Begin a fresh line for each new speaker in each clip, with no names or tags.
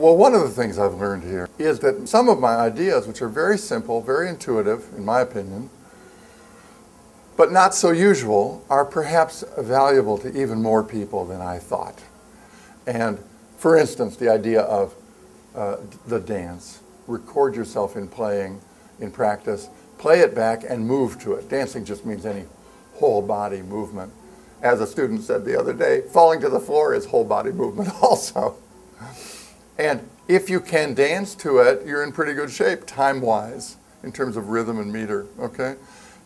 Well, one of the things I've learned here is that some of my ideas, which are very simple, very intuitive, in my opinion, but not so usual, are perhaps valuable to even more people than I thought. And for instance, the idea of the dance. Record yourself in playing, in practice, play it back and move to it. Dancing just means any whole body movement. As a student said the other day, falling to the floor is whole body movement also. And if you can dance to it, you're in pretty good shape time-wise in terms of rhythm and meter, okay?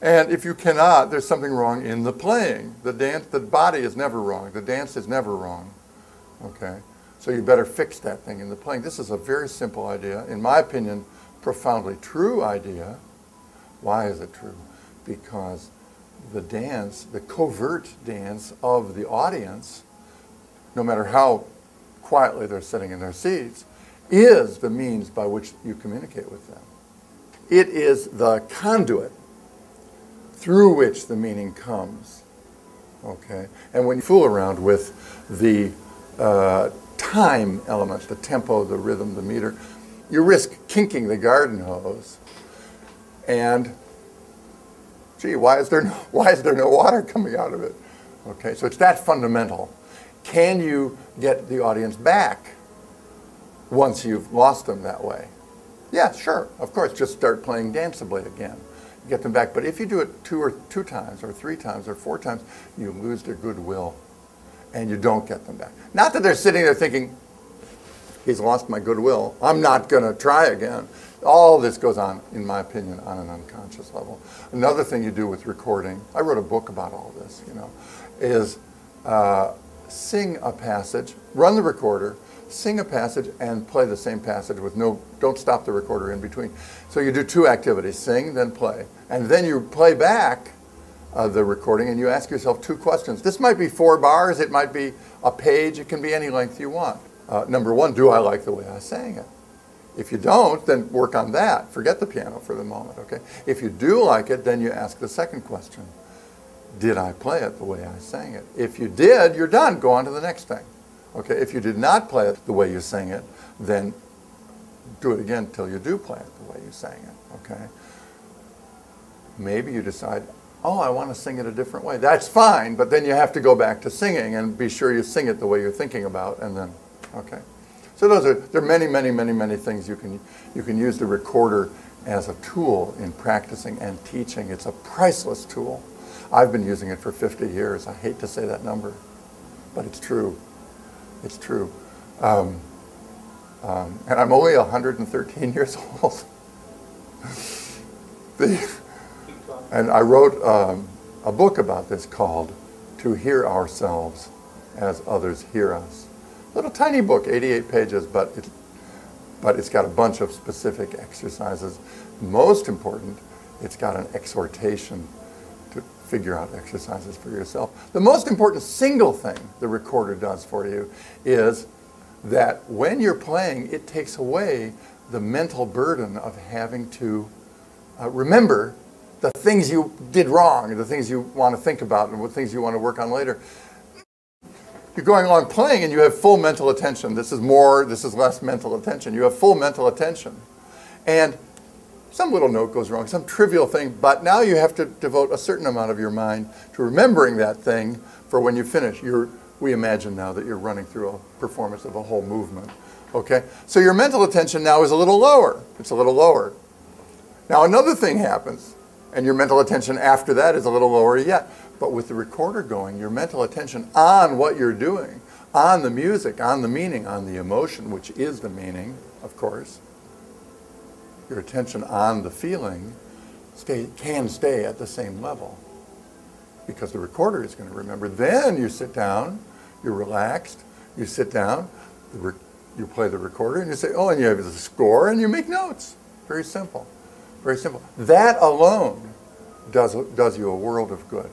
And if you cannot, there's something wrong in the playing. The body is never wrong. The dance is never wrong, okay? So you better fix that thing in the playing. This is a very simple idea. In my opinion, profoundly true idea. Why is it true? Because the dance, the covert dance of the audience, no matter how quietly they're sitting in their seats, is the means by which you communicate with them. It is the conduit through which the meaning comes, okay? And when you fool around with the time elements, the tempo, the rhythm, the meter, you risk kinking the garden hose. And, gee, why is there no water coming out of it? Okay, so it's that fundamental. Can you get the audience back once you've lost them that way? Yeah, sure, of course, just start playing danceably again. Get them back. But if you do it two times or three times or four times, you lose their goodwill and you don't get them back. Not that they're sitting there thinking, he's lost my goodwill, I'm not going to try again. All this goes on, in my opinion, on an unconscious level. Another thing you do with recording, I wrote a book about all this, you know, is sing a passage, run the recorder, sing a passage and play the same passage with don't stop the recorder in between. So you do two activities, sing, then play. And then you play back the recording and you ask yourself two questions. This might be 4 bars, it might be a page, it can be any length you want. Number one, do I like the way I sang it? If you don't, then work on that. Forget the piano for the moment, okay? If you do like it, then you ask the second question. Did I play it the way I sang it? If you did, you're done. Go on to the next thing. Okay, if you did not play it the way you sang it, then do it again till you do play it the way you sang it, okay? Maybe you decide, oh, I want to sing it a different way. That's fine, but then you have to go back to singing and be sure you sing it the way you're thinking about, and then, okay. So there are many, many, many, many things you can use the recorder as a tool in practicing and teaching. It's a priceless tool. I've been using it for 50 years. I hate to say that number, but it's true. It's true. And I'm only 113 years old. And I wrote a book about this called To Hear Ourselves as Others Hear Us. Little tiny book, 88 pages, but it's got a bunch of specific exercises. Most important, it's got an exhortation to figure out exercises for yourself. The most important single thing the recorder does for you is that when you're playing, it takes away the mental burden of having to remember the things you did wrong, the things you want to think about, and what things you want to work on later. You're going along playing and you have full mental attention. This is more, this is less mental attention. You have full mental attention. And some little note goes wrong, some trivial thing, but now you have to devote a certain amount of your mind to remembering that thing for when you finish. We imagine now that you're running through a performance of a whole movement. Okay? So your mental attention now is a little lower. It's a little lower. Now another thing happens, and your mental attention after that is a little lower yet. But with the recorder going, your mental attention on what you're doing, on the music, on the meaning, on the emotion, which is the meaning, of course, your attention on the feeling can stay at the same level because the recorder is going to remember. Then you sit down, you're relaxed, you sit down, you play the recorder, and you say, oh, and you have the score, and you make notes. Very simple. Very simple. That alone does you a world of good.